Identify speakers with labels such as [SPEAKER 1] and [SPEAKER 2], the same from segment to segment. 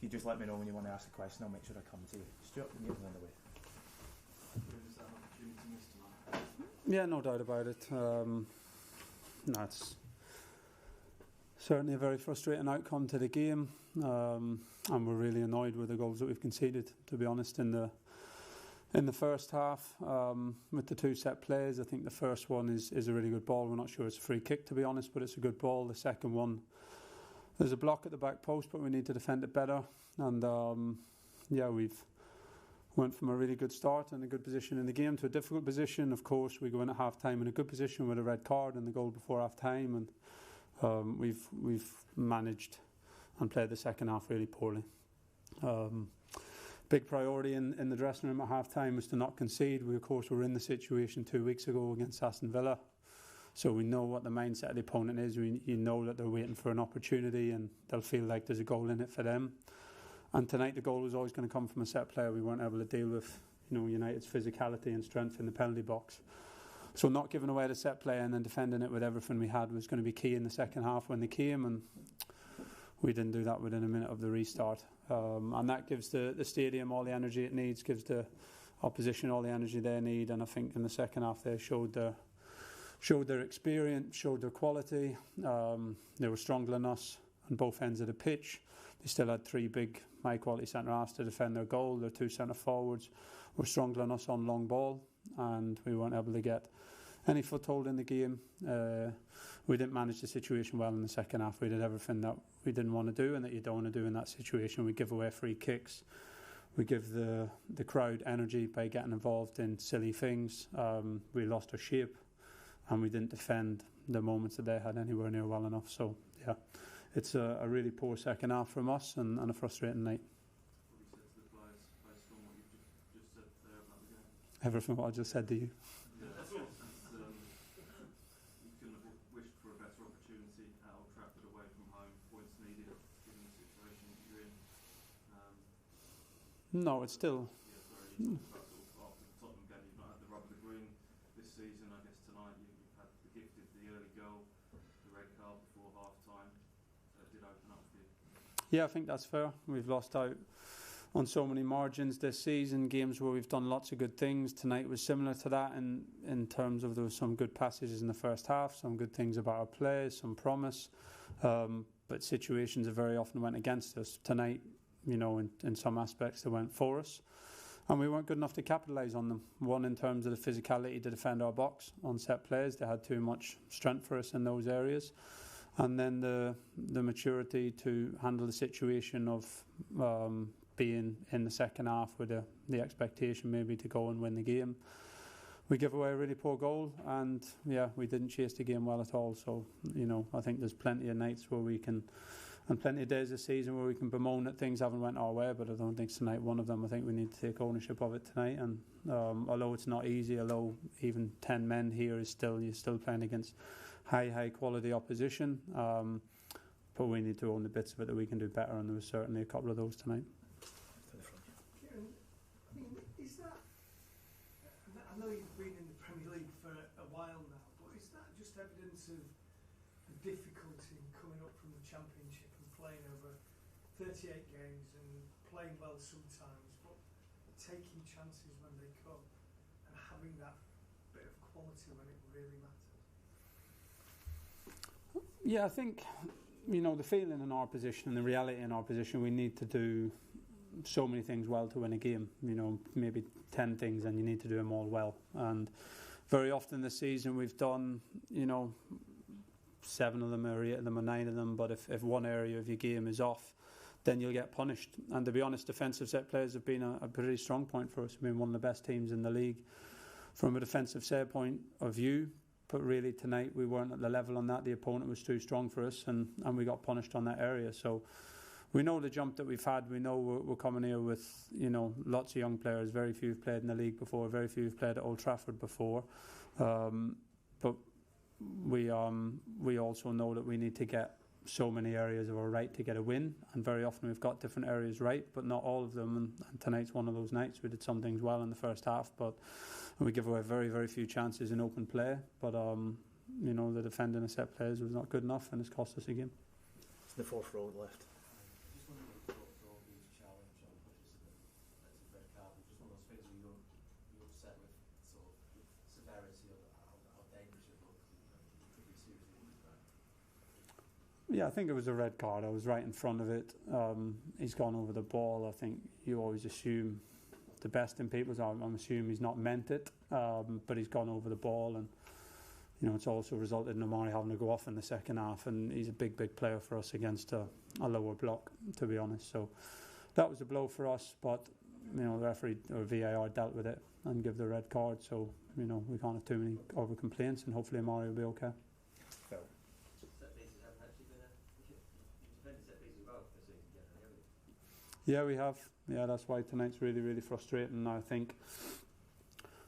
[SPEAKER 1] you just let me know when you want to ask a question, I'll make sure I come to you. Stuart, you're on the way.
[SPEAKER 2] Is that an opportunity missed tonight?
[SPEAKER 3] Yeah, no doubt about it. That's certainly a very frustrating outcome to the game, and we're really annoyed with the goals that we've conceded, to be honest, in the first half. With the two set plays, I think the first one is a really good ball. We're not sure it's a free kick, to be honest, but it's a good ball. The second one, there's a block at the back post, but we need to defend it better. And we've went from a really good start and a good position in the game to a difficult position. Of course, we go in at half time in a good position with a red card and the goal before half time, and we've managed and played the second half really poorly. Big priority in the dressing room at half time was to not concede. We of course were in the situation 2 weeks ago against Aston Villa, so we know what the mindset of the opponent is. You know that they're waiting for an opportunity and they'll feel like there's a goal in it for them. And tonight the goal was always going to come from a set player. We weren't able to deal with United's physicality and strength in the penalty box. So not giving away the set play and then defending it with everything we had was going to be key in the second half when they came, and we didn't do that within a minute of the restart. And that gives the stadium all the energy it needs, gives the opposition all the energy they need. And I think in the second half they showed their experience, showed their quality. They were stronger than us on both ends of the pitch. They still had three big high quality centre halves to defend their goal. Their two centre forwards were stronger than us on long ball, and we weren't able to get any foothold in the game. We didn't manage the situation well in the second half. We did everything that we didn't want to do and that you don't want to do in that situation. We give away free kicks. We give the crowd energy by getting involved in silly things. We lost our shape, and we didn't defend the moments that they had anywhere near well enough. So yeah, it's a really poor second half from us and a frustrating night.
[SPEAKER 2] What you said to the players based on what you just said there about the game?
[SPEAKER 3] Everything what I just said to you.
[SPEAKER 2] Yeah, that's all. You couldn't have wished for a better opportunity at Old Trafford away from home. Points needed given the situation that you're in.
[SPEAKER 3] No, it's still.
[SPEAKER 2] Yeah, sorry. You talked about after the Tottenham game, you've not had the rub of the green this season. I guess tonight you've had the gift of the early goal, the red card before half time. So it did open up for you.
[SPEAKER 3] Yeah, I think that's fair. We've lost out on so many margins this season, games where we've done lots of good things. Tonight was similar to that in terms of there was some good passages in the first half, some good things about our play, some promise, but situations that very often went against us. Tonight, in some aspects they went for us, and we weren't good enough to capitalise on them. One, in terms of the physicality to defend our box on set plays, they had too much strength for us in those areas. And then the maturity to handle the situation of being in the second half with the expectation maybe to go and win the game. We give away a really poor goal, and we didn't chase the game well at all. So I think there's plenty of nights where we can, and plenty of days this season where we can bemoan that things haven't went our way, but I don't think tonight one of them. I think we need to take ownership of it tonight, and although it's not easy, although even 10 men here you're still playing against high quality opposition, but we need to own the bits of it that we can do better, and there was certainly a couple of those tonight.
[SPEAKER 4] Kieran, I mean, is that, I know you've been in the Premier League for a while now, but is that just evidence of the difficulty in coming up from the Championship and playing over 38 games and playing well sometimes, but taking chances when they come and having that bit of quality when it really matters?
[SPEAKER 3] Yeah, I think, the feeling in our position and the reality in our position, we need to do so many things well to win a game. Maybe 10 things, and you need to do them all well. And very often this season we've done, 7 of them or 8 of them or 9 of them, but if one area of your game is off, then you'll get punished. And to be honest, defensive set players have been a pretty strong point for us. We've been one of the best teams in the league from a defensive set point of view, but really tonight we weren't at the level on that. The opponent was too strong for us, and we got punished on that area. So we know the jump that we've had. We know we're coming here with lots of young players. Very few have played in the league before. Very few have played at Old Trafford before. But we also know that we need to get so many areas of our right to get a win, and very often we've got different areas right, but not all of them. And tonight's one of those nights. We did some things well in the first half, but we give away very, very few chances in open play. But the defending of set plays was not good enough, and it's cost us a game.
[SPEAKER 1] It's the fourth row left.
[SPEAKER 2] Just wondering what your thoughts are on
[SPEAKER 5] upset with sort of severity of how dangerous it looked. Could be seriously injured there.
[SPEAKER 3] Yeah, I think it was a red card. I was right in front of it. He's gone over the ball. I think you always assume the best in people's arm. I'm assuming he's not meant it, but he's gone over the ball, and it's also resulted in Amari having to go off in the second half, and he's a big player for us against a lower block, to be honest. So that was a blow for us, but the referee or VAR dealt with it and give the red card. So we can't have too many over complaints, and hopefully Amari will be okay.
[SPEAKER 1] Phil.
[SPEAKER 5] Set pieces haven't actually been you've defended set pieces well this season, haven't you?
[SPEAKER 3] Yeah, we have. Yeah, that's why tonight's really frustrating. I think,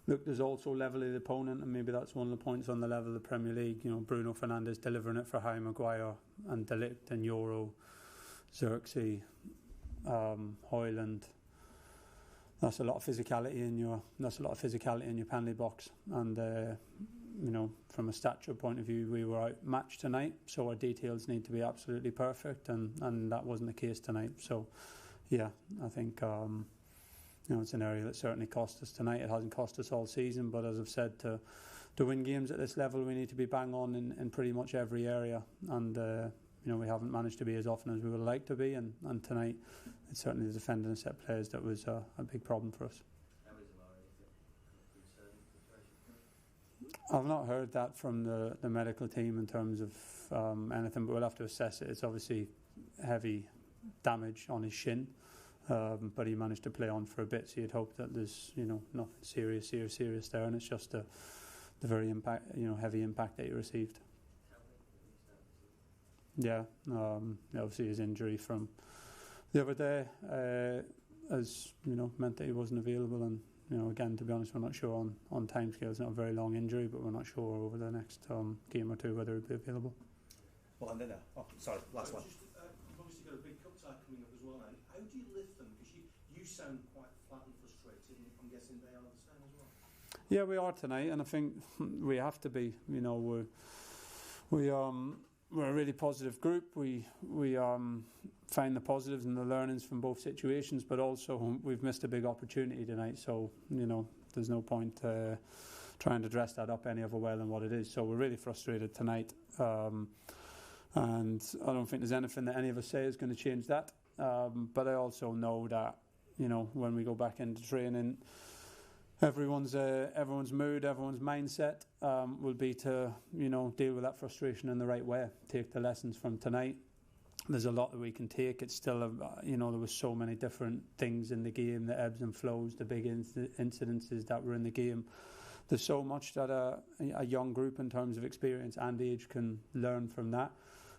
[SPEAKER 3] look, there's also level of the opponent, and maybe that's one of the points on the level of the Premier League. Bruno Fernandes delivering it for Harry Maguire and De Ligt and Euro, Xerxes, Hoyland. That's a lot of physicality in your penalty box, and from a stature point of view, we were outmatched tonight. So our details need to be absolutely perfect, and that wasn't the case tonight. So. Yeah, I think it's an area that certainly cost us tonight. It hasn't cost us all season, but as I've said, to win games at this level, we need to be bang on in pretty much every area, and we haven't managed to be as often as we would like to be, and tonight it's certainly the defending and set players that was a big problem for us.
[SPEAKER 5] How is Amari? Is it a concerning situation?
[SPEAKER 3] I've not heard that from the medical team in terms of anything, but we'll have to assess it. It's obviously heavy damage on his shin, but he managed to play on for a bit, so you'd hope that there's nothing serious there, and it's just the very heavy impact that he received. Yeah, obviously his injury from the other day has meant that he wasn't available, and again, to be honest, we're not sure on timescales. It's not a very long injury, but we're not sure over the next game or two whether he'll be available.
[SPEAKER 1] Well, and then sorry, last one.
[SPEAKER 6] You've obviously got a big cup tie coming up as well, and how do you lift them? Because you sound quite flat and frustrated, and I'm guessing they are the same as well.
[SPEAKER 3] Yeah, we are tonight, and I think we have to be. We're a really positive group. We find the positives and the learnings from both situations, but also we've missed a big opportunity tonight. So there's no point trying to dress that up any other way than what it is. So we're really frustrated tonight. And I don't think there's anything that any of us say is going to change that. But I also know that, when we go back into training, everyone's mood, everyone's mindset will be to, deal with that frustration in the right way. Take the lessons from tonight. There's a lot that we can take. It's still, there was so many different things in the game, the ebbs and flows, the big incidences that were in the game. There's so much that a young group in terms of experience and age can learn from that.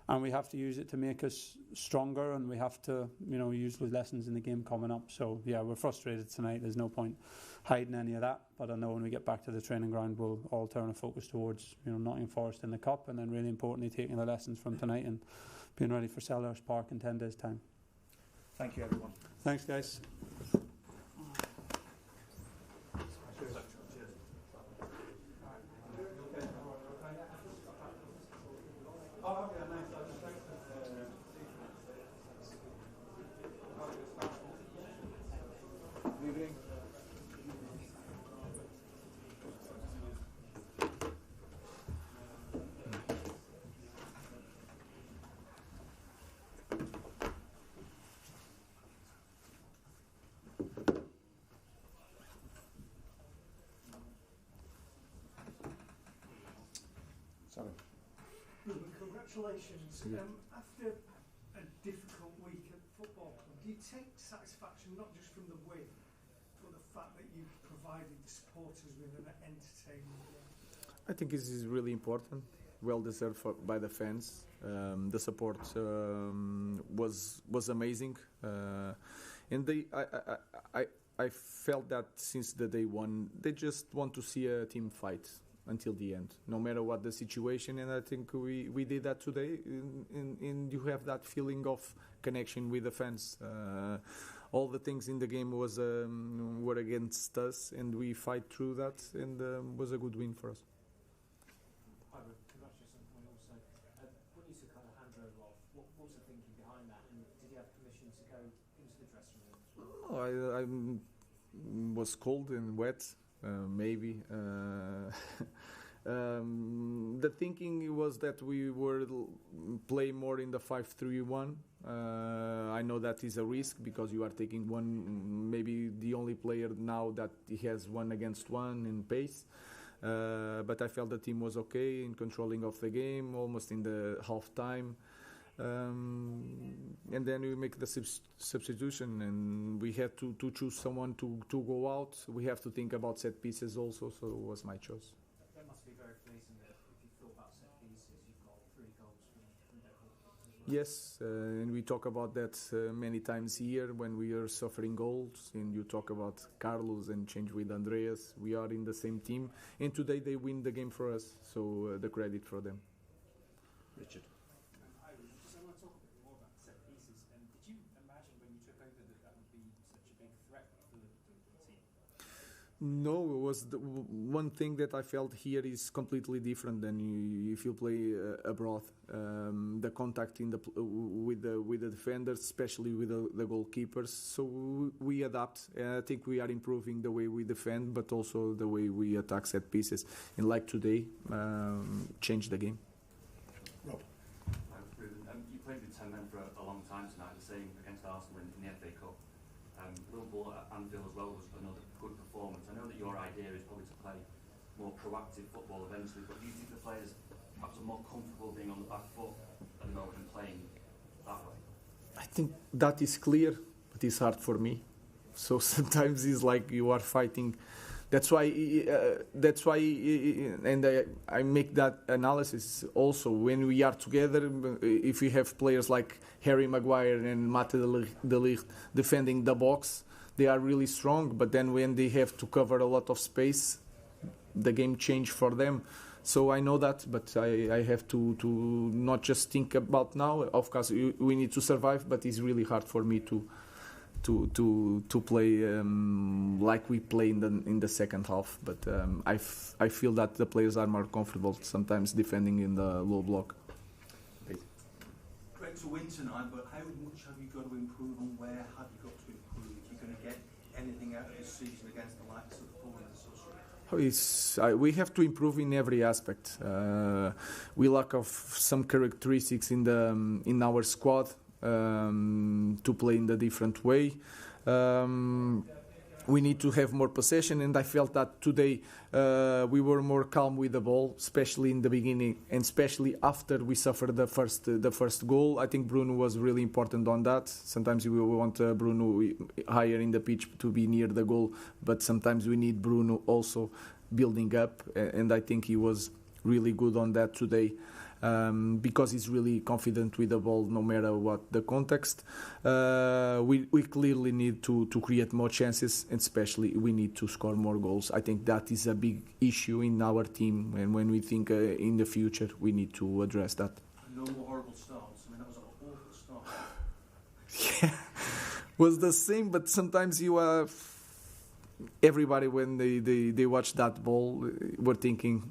[SPEAKER 3] And we have to use it to make us stronger, and we have to, use those lessons in the game coming up. So, yeah, we're frustrated tonight. There's no point hiding any of that. But I know when we get back to the training ground, we'll all turn our focus towards, Nottingham Forest in the Cup, and then really importantly, taking the lessons from tonight and being ready for Selhurst Park in 10 days' time.
[SPEAKER 1] Thank you, everyone.
[SPEAKER 3] Thanks, guys.
[SPEAKER 1] Sorry.
[SPEAKER 4] Ruben, congratulations. After a difficult week at football club, do you take satisfaction not just from the win, but the fact that you've provided the supporters with an entertaining game?
[SPEAKER 7] I think this is really important, well deserved by the fans. The support was amazing, and I felt that since the day one, they just want to see a team fight until the end, no matter what the situation. And I think we did that today, and you have that feeling of connection with the fans. All the things in the game were against us, and we fight through that, and was a good win for us.
[SPEAKER 8] Hi, Ruben. Congratulations on the point also. When you took kind of handover off, what was the thinking behind that, and did you have permission to go into the dressing room?
[SPEAKER 7] I was cold and wet, maybe. The thinking was that we would play more in the 5-3-1. I know that is a risk because you are taking one, maybe the only player now that he has 1-against-1 in pace. But I felt the team was okay in controlling of the game, almost in the half time. And then we make the substitution, and we had to choose someone to go out. We have to think about set pieces also, so it was my choice.
[SPEAKER 8] That must be very pleasing that if you thought about set pieces, you've got 3 goals from that goal as well.
[SPEAKER 7] Yes, and we talk about that many times here when we are suffering goals, and you talk about Carlos and change with Andreas. We are in the same team, and today they win the game for us, so the credit for them.
[SPEAKER 1] Richard.
[SPEAKER 8] I want to talk a bit more about set pieces. Did you imagine when you took over that would be such a big threat for the team?
[SPEAKER 7] No, it was one thing that I felt here is completely different than if you play abroad. The contact with the defenders, especially with the goalkeepers. So we adapt. I think we are improving the way we defend, but also the way we attack set pieces. And like today, change the game.
[SPEAKER 1] Rob.
[SPEAKER 9] Ruben, you played with 10 men for a long time tonight, the same against Arsenal in the FA Cup. Liverpool at Anfield as well was another good performance. I know that your idea is probably to play more proactive football eventually, but do you think the players perhaps are more comfortable being on the back foot at the moment and playing that way?
[SPEAKER 7] I think that is clear, but it's hard for me. So sometimes it's like you are fighting. That's why, and I make that analysis also. When we are together, if we have players like Harry Maguire and Mate de Ligt defending the box, they are really strong. But then when they have to cover a lot of space, the game change for them. So I know that, but I have to not just think about now. Of course, we need to survive, but it's really hard for me to play like we play in the second half. But I feel that the players are more comfortable sometimes defending in the low block.
[SPEAKER 6] Great to win tonight, but how much have you got to improve, and where have you got to improve if you're going to get anything out of this season against the likes of Paul and Associates?
[SPEAKER 7] We have to improve in every aspect. We lack of some characteristics in our squad. To play in the different way. We need to have more possession, and I felt that today we were more calm with the ball, especially in the beginning and especially after we suffered the first goal. I think Bruno was really important on that. Sometimes we want Bruno higher in the pitch to be near the goal, but sometimes we need Bruno also building up, and I think he was really good on that today. Because he's really confident with the ball no matter what the context. We clearly need to create more chances, and especially we need to score more goals. I think that is a big issue in our team, and when we think in the future, we need to address that.
[SPEAKER 6] No more horrible starts. I mean, that was an awful start.
[SPEAKER 7] Yeah, was the same, but sometimes you have everybody when they watch that ball, were thinking,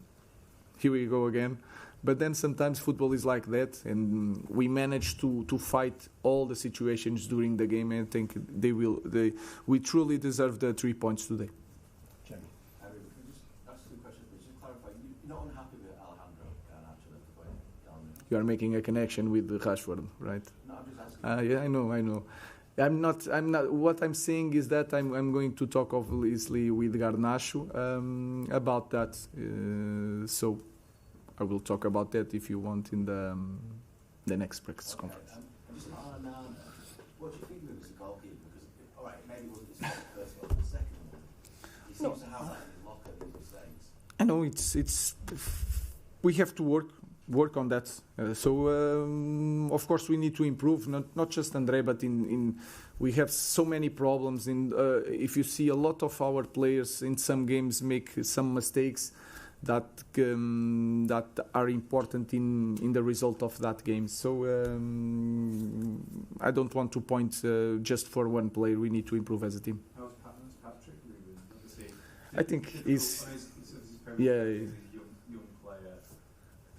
[SPEAKER 7] here we go again. But then sometimes football is like that, and we managed to fight all the situations during the game, and I think we truly deserve the 3 points today.
[SPEAKER 1] Jamie.
[SPEAKER 5] Can I just ask 2 questions, but just clarify, you're not unhappy with Alejandro Garnacho left the way down there?
[SPEAKER 7] You are making a connection with Rashford, right?
[SPEAKER 5] No, I'm just asking.
[SPEAKER 7] Yeah, I know. I'm not. What I'm saying is that I'm going to talk obviously with Garnacho about that. So I will talk about that if you want in the next press conference.
[SPEAKER 5] Just on Onana, what do you think of him as a goalkeeper? Because all right, maybe it wasn't his first goal, but the second one. He seems to have that in his locker these mistakes.
[SPEAKER 7] I know it's we have to work on that. So of course we need to improve. Not just Andre, but in we have so many problems. If you see a lot of our players in some games make some mistakes that are important in the result of that game. So I don't want to point just for one player. We need to improve as a team.
[SPEAKER 2] How's Patrick?
[SPEAKER 7] I think he's
[SPEAKER 2] a young player.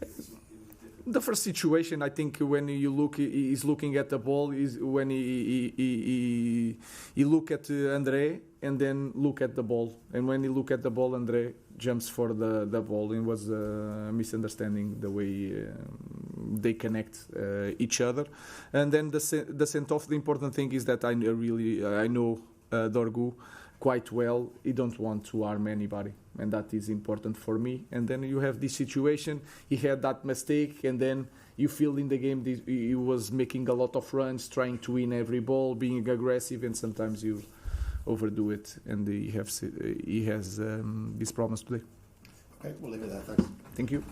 [SPEAKER 2] It was difficult
[SPEAKER 7] The first situation, I think, when you look, he's looking at the ball, is when he look at Andre and then look at the ball. And when he look at the ball, Andre jumps for the ball. It was a misunderstanding the way they connect each other. And then the sent off. The important thing is that I know Dorgu quite well. He don't want to harm anybody, and that is important for me. And then you have this situation. He had that mistake, and then you feel in the game he was making a lot of runs, trying to win every ball, being aggressive, and sometimes you overdo it, and he has these problems today.
[SPEAKER 10] Okay, we'll leave it there. Thanks.
[SPEAKER 7] Thank you.